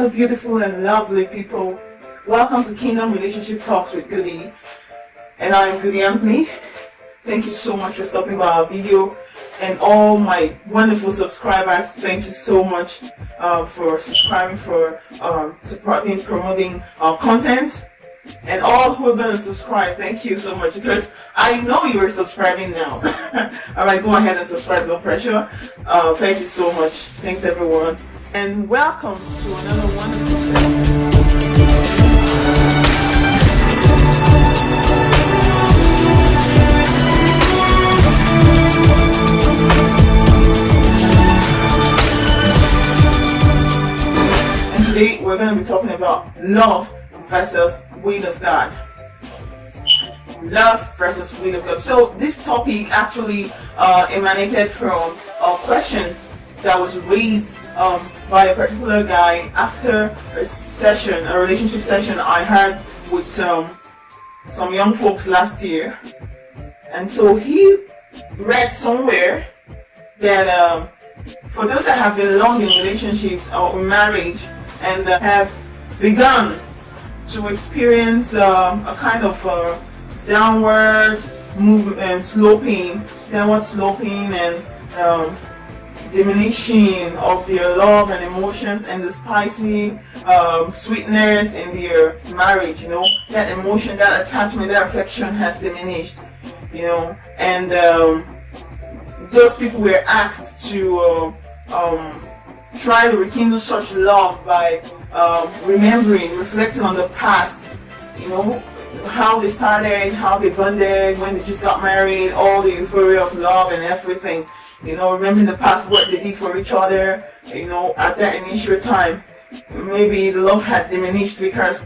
Beautiful and lovely people, welcome to Kingdom Relationship Talks with Goody, and I am Goody Anthony. Thank you so much for stopping by our video, and all my wonderful subscribers, thank you so much for subscribing, for supporting, promoting our content, and all who are going to subscribe, thank you so much, because I know you are subscribing now. Alright, go ahead and subscribe, no pressure. Thank you so much. Thanks everyone. And welcome to another wonderful session. And today we're going to be talking about love versus will of God. Love versus will of God. So this topic actually emanated from a question that was raised by a particular guy after a relationship session I had with some young folks last year. And so he read somewhere that for those that have been long in relationships or in marriage and have begun to experience a kind of downward sloping and diminishing of their love and emotions, and the spicy sweetness in their marriage, that emotion, that attachment, that affection has diminished, and those people were asked to try to rekindle such love by reflecting on the past, how they started, how they bonded, when they just got married, all the euphoria of love and everything. Remembering the past, what they did for each other, at that initial time. Maybe the love had diminished because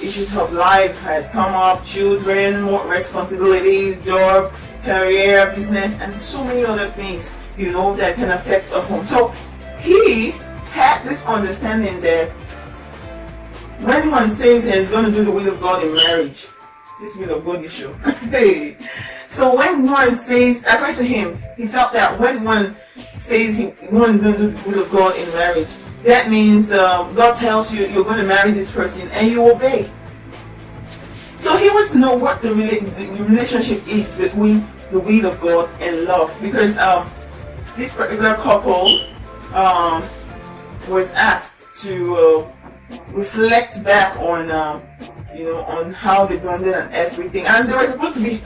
issues of life had come up, children, more responsibilities, job, career, business, and so many other things, that can affect a home. So he had this understanding that when one says he's going to do the will of God in marriage, this will of God issue. Hey. So when one says, according to him, he felt that when one says one is going to do the will of God in marriage, that means God tells you you're going to marry this person and you obey. So he wants to know what the relationship is between the will of God and love, because this particular couple was asked to reflect back on on how they bonded and everything, and they were supposed to be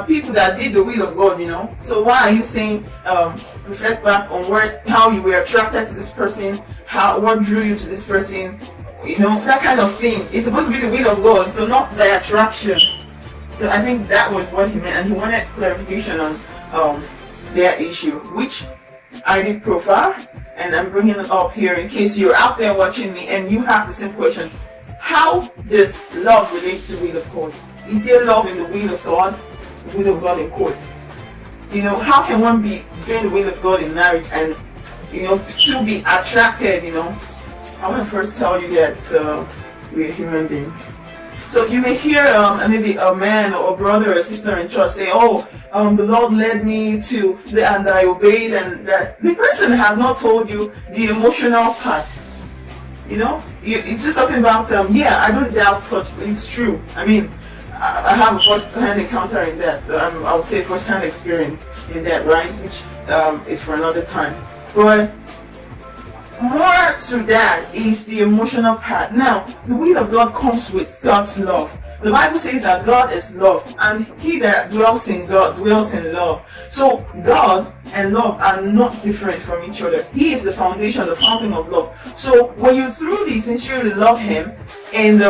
people that did the will of God, So why are you saying reflect back on how you were attracted to this person, what drew you to this person, that kind of thing. It's supposed to be the will of God, so not by attraction. So I think that was what he meant, and he wanted clarification on their issue, which I did profile, and I'm bringing it up here in case you're out there watching me and you have the same question. How does love relate to will of God? Is there love in the will of God? The will of God in court? How can one be doing the will of God in marriage and still be attracted? I want to first tell you that we're human beings. So you may hear maybe a man or a brother or a sister in church say, the Lord led me to, and I obeyed, and that the person has not told you the emotional part. It's just talking about, I don't doubt such, it's true. I mean, I have a first-hand encounter in that. I would say first-hand experience in that, right? Which is for another time. But more to that is the emotional part. Now, the will of God comes with God's love. The Bible says that God is love, and he that dwells in God dwells in love. So God and love are not different from each other. He is the foundation, the fountain of love. So when you truly, sincerely love him, and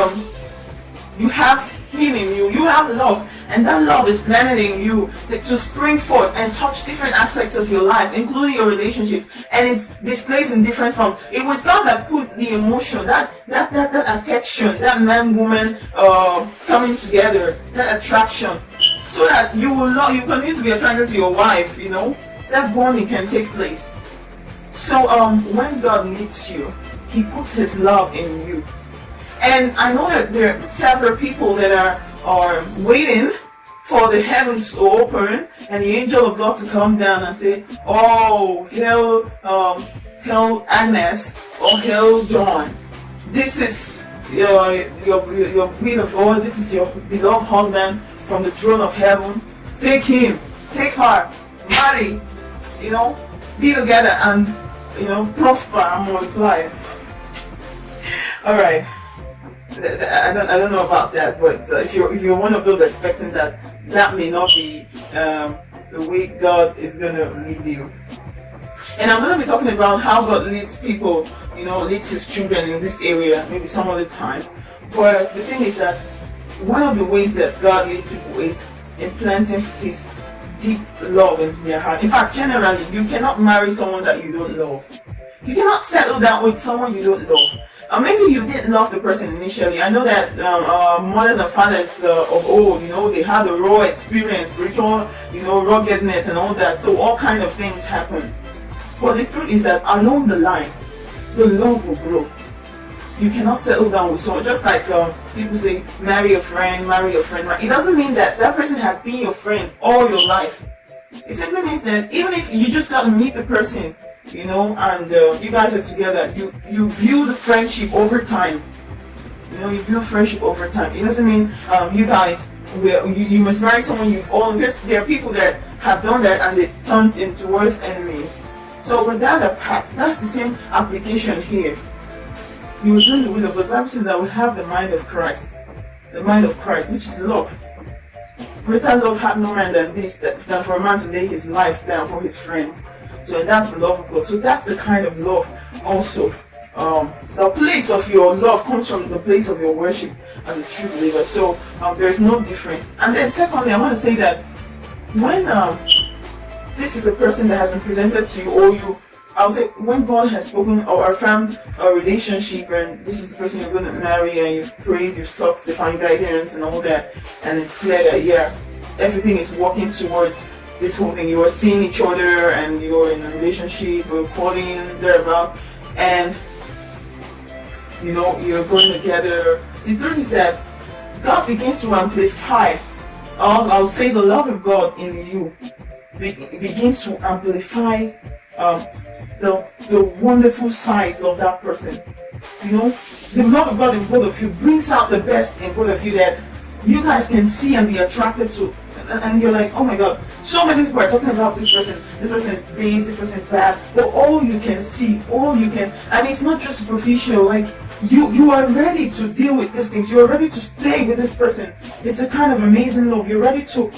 you have him in you, you have love, and that love is planted in you to spring forth and touch different aspects of your life, including your relationship, and it's displayed in different forms. It was God that put the emotion, that affection, that man-woman coming together, that attraction, so that you continue to be attracted to your wife. That bonding can take place. So when God meets you, he puts his love in you. And I know that there are several people that are waiting for the heavens to open and the angel of God to come down and say, "Oh, hail Agnes," or "Hail John." this is your will of God. This is your beloved husband from the throne of heaven. Take him, take her, marry, be together and prosper and multiply. All right. I don't know about that, but if you're one of those expecting that may not be the way God is gonna lead you. And I'm gonna be talking about how God leads people, leads His children in this area, maybe some other time. But the thing is that one of the ways that God leads people is implanting His deep love in their heart. In fact, generally, you cannot marry someone that you don't love. You cannot settle down with someone you don't love. Maybe you didn't love the person initially. I know that mothers and fathers of old, they had a raw experience, spiritual, ruggedness and all that. So all kind of things happen. But the truth is that along the line, the love will grow. You cannot settle down with someone. Just like people say, marry a friend. It doesn't mean that person has been your friend all your life. It simply means that even if you just got to meet the person, and you guys are together, you build friendship over time. You build friendship over time. It doesn't mean you guys, you must marry someone you've always. There are people that have done that and they turned into worse enemies. So with that apart, that's the same application here. You will do the will of God. The Bible says that we have the mind of Christ. The mind of Christ, which is love. Greater love had no man than this, than for a man to lay his life down for his friends. So that's the love of God. So that's the kind of love also. The place of your love comes from the place of your worship as a true believer. So there's no difference. And then secondly, I want to say that when this is a person that has been presented to you, or I would say when God has spoken or affirmed a relationship, and this is the person you're going to marry, and you've prayed, you've sought divine guidance and all that, and it's clear that everything is working towards this whole thing. You are seeing each other and you're in a relationship, you're calling thereabout, and you're going together. The truth is that God begins to amplify, I would say the love of God in you begins to amplify the wonderful sides of that person. The love of God in both of you brings out the best in both of you that you guys can see and be attracted to. And you're like, oh my God, so many people are talking about this person is this person is bad, but all you can see, and it's not just superficial, like you are ready to deal with these things, you're ready to stay with this person. It's a kind of amazing love. You're ready to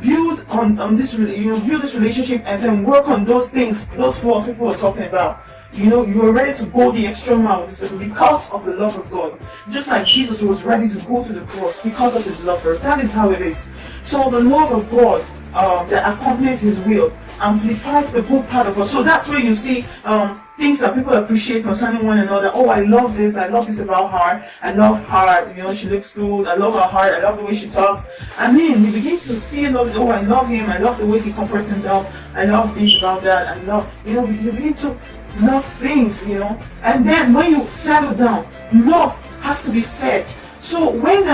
build on this, build this relationship and then work on those things, those flaws people are talking about. You are ready to go the extra mile with this person because of the love of God. Just like Jesus was ready to go to the cross because of His love for us. That is how it is. So the love of God that accompanies His will amplifies the good part of us. So that's where you see things that people appreciate concerning one another. Oh, I love this about her. I love her, she looks good. I love her heart. I love the way she talks. And then you begin to see love. Oh, I love him. I love the way he comports himself. I love this about that. I love, you begin to love things, and then when you settle down, love has to be fed. So when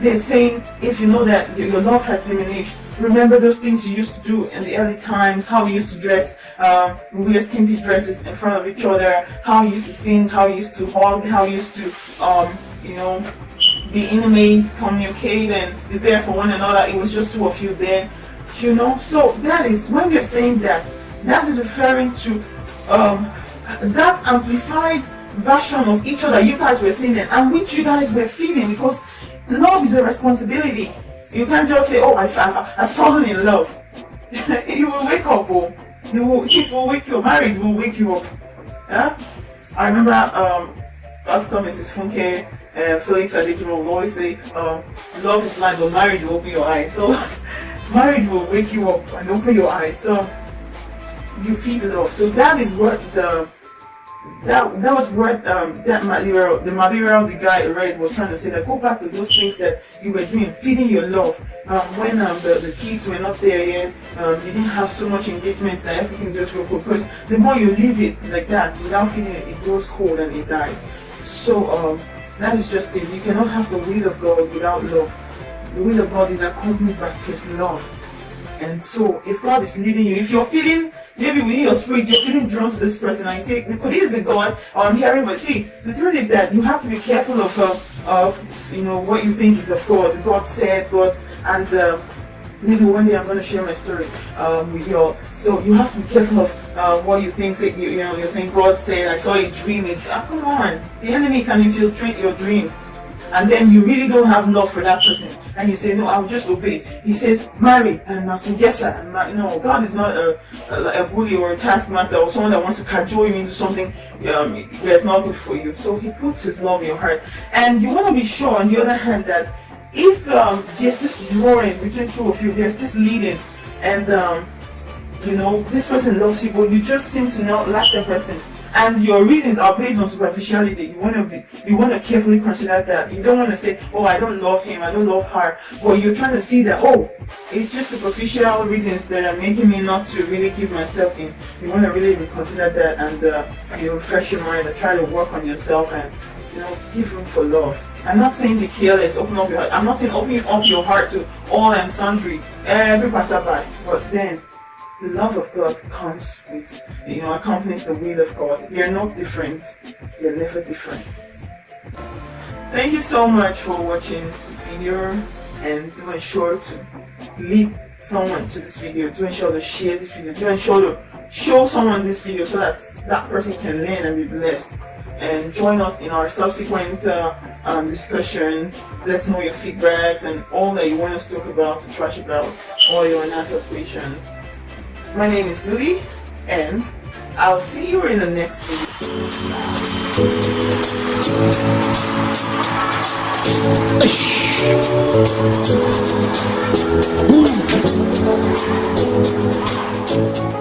they're saying, if you know that your love has diminished, remember those things you used to do in the early times, how you used to dress, wear skimpy dresses in front of each other, how you used to sing, how you used to hug, how you used to, be intimate, communicate, and be there for one another. It was just two of you then, So that is, when you're saying that is referring to that amplified version of each other you guys were seeing and which you guys were feeling, because love is a responsibility. You can't just say, oh, I've fallen in love. You will wake up, it will wake you up. Marriage will wake you up. Yeah? I remember Pastor Mrs. Funke and Felix Adekimo will always say, love is blind, but marriage will open your eyes. So marriage will wake you up and open your eyes. So you feel the love. So that is what that was what the material the guy read was trying to say. That go back to those things that you were doing, feeding your love. When the kids were not there yet, you didn't have so much engagement that everything just goes cold. Because the more you leave it like that without feeding it, it goes cold and it dies. So that is just it. You cannot have the will of God without love. The will of God is accompanied by His love. And so if God is leading you, if you're feeling maybe within your spirit you're feeling drawn to this person, and you say, could this be God? Or I'm hearing, but see, the truth is that you have to be careful of you know, what you think is of God. God said, God, and maybe one day I'm going to share my story with you all. So you have to be careful of what you think. You know, you're saying God said, I saw a dream. Come on, the enemy can infiltrate your dreams, and then you really don't have love for that person, and you say, no, I'll just obey. He says, marry, and I say, yes sir. No, God is not a bully or a taskmaster or someone that wants to cajole you into something that's not good for you. So he puts his love in your heart, and you want to be sure on the other hand that if there's this drawing between two of you, there's this leading, and you know, this person loves you, but you just seem to not like the person, and your reasons are based on superficiality. You want to carefully consider that. You don't want to say, oh, I don't love him, I don't love her, but you're trying to see that, oh, it's just superficial reasons that are making me not to really give myself in. You want to really reconsider that, and you refresh your mind and try to work on yourself, and you know, give room for love. I'm not saying be careless, open up your heart. I'm not saying opening up your heart to all and sundry, every passerby, but then the love of God comes with, you know, accompanies the will of God. They're not different. They're never different. Thank you so much for watching this video, and do ensure to lead someone to this video. Do ensure to share this video. Do ensure to show someone this video so that that person can learn and be blessed. And join us in our subsequent discussions. Let us know your feedbacks and all that you want us to talk about, to trash about, all your unanswered questions. My name is Louie, and I'll see you in the next video.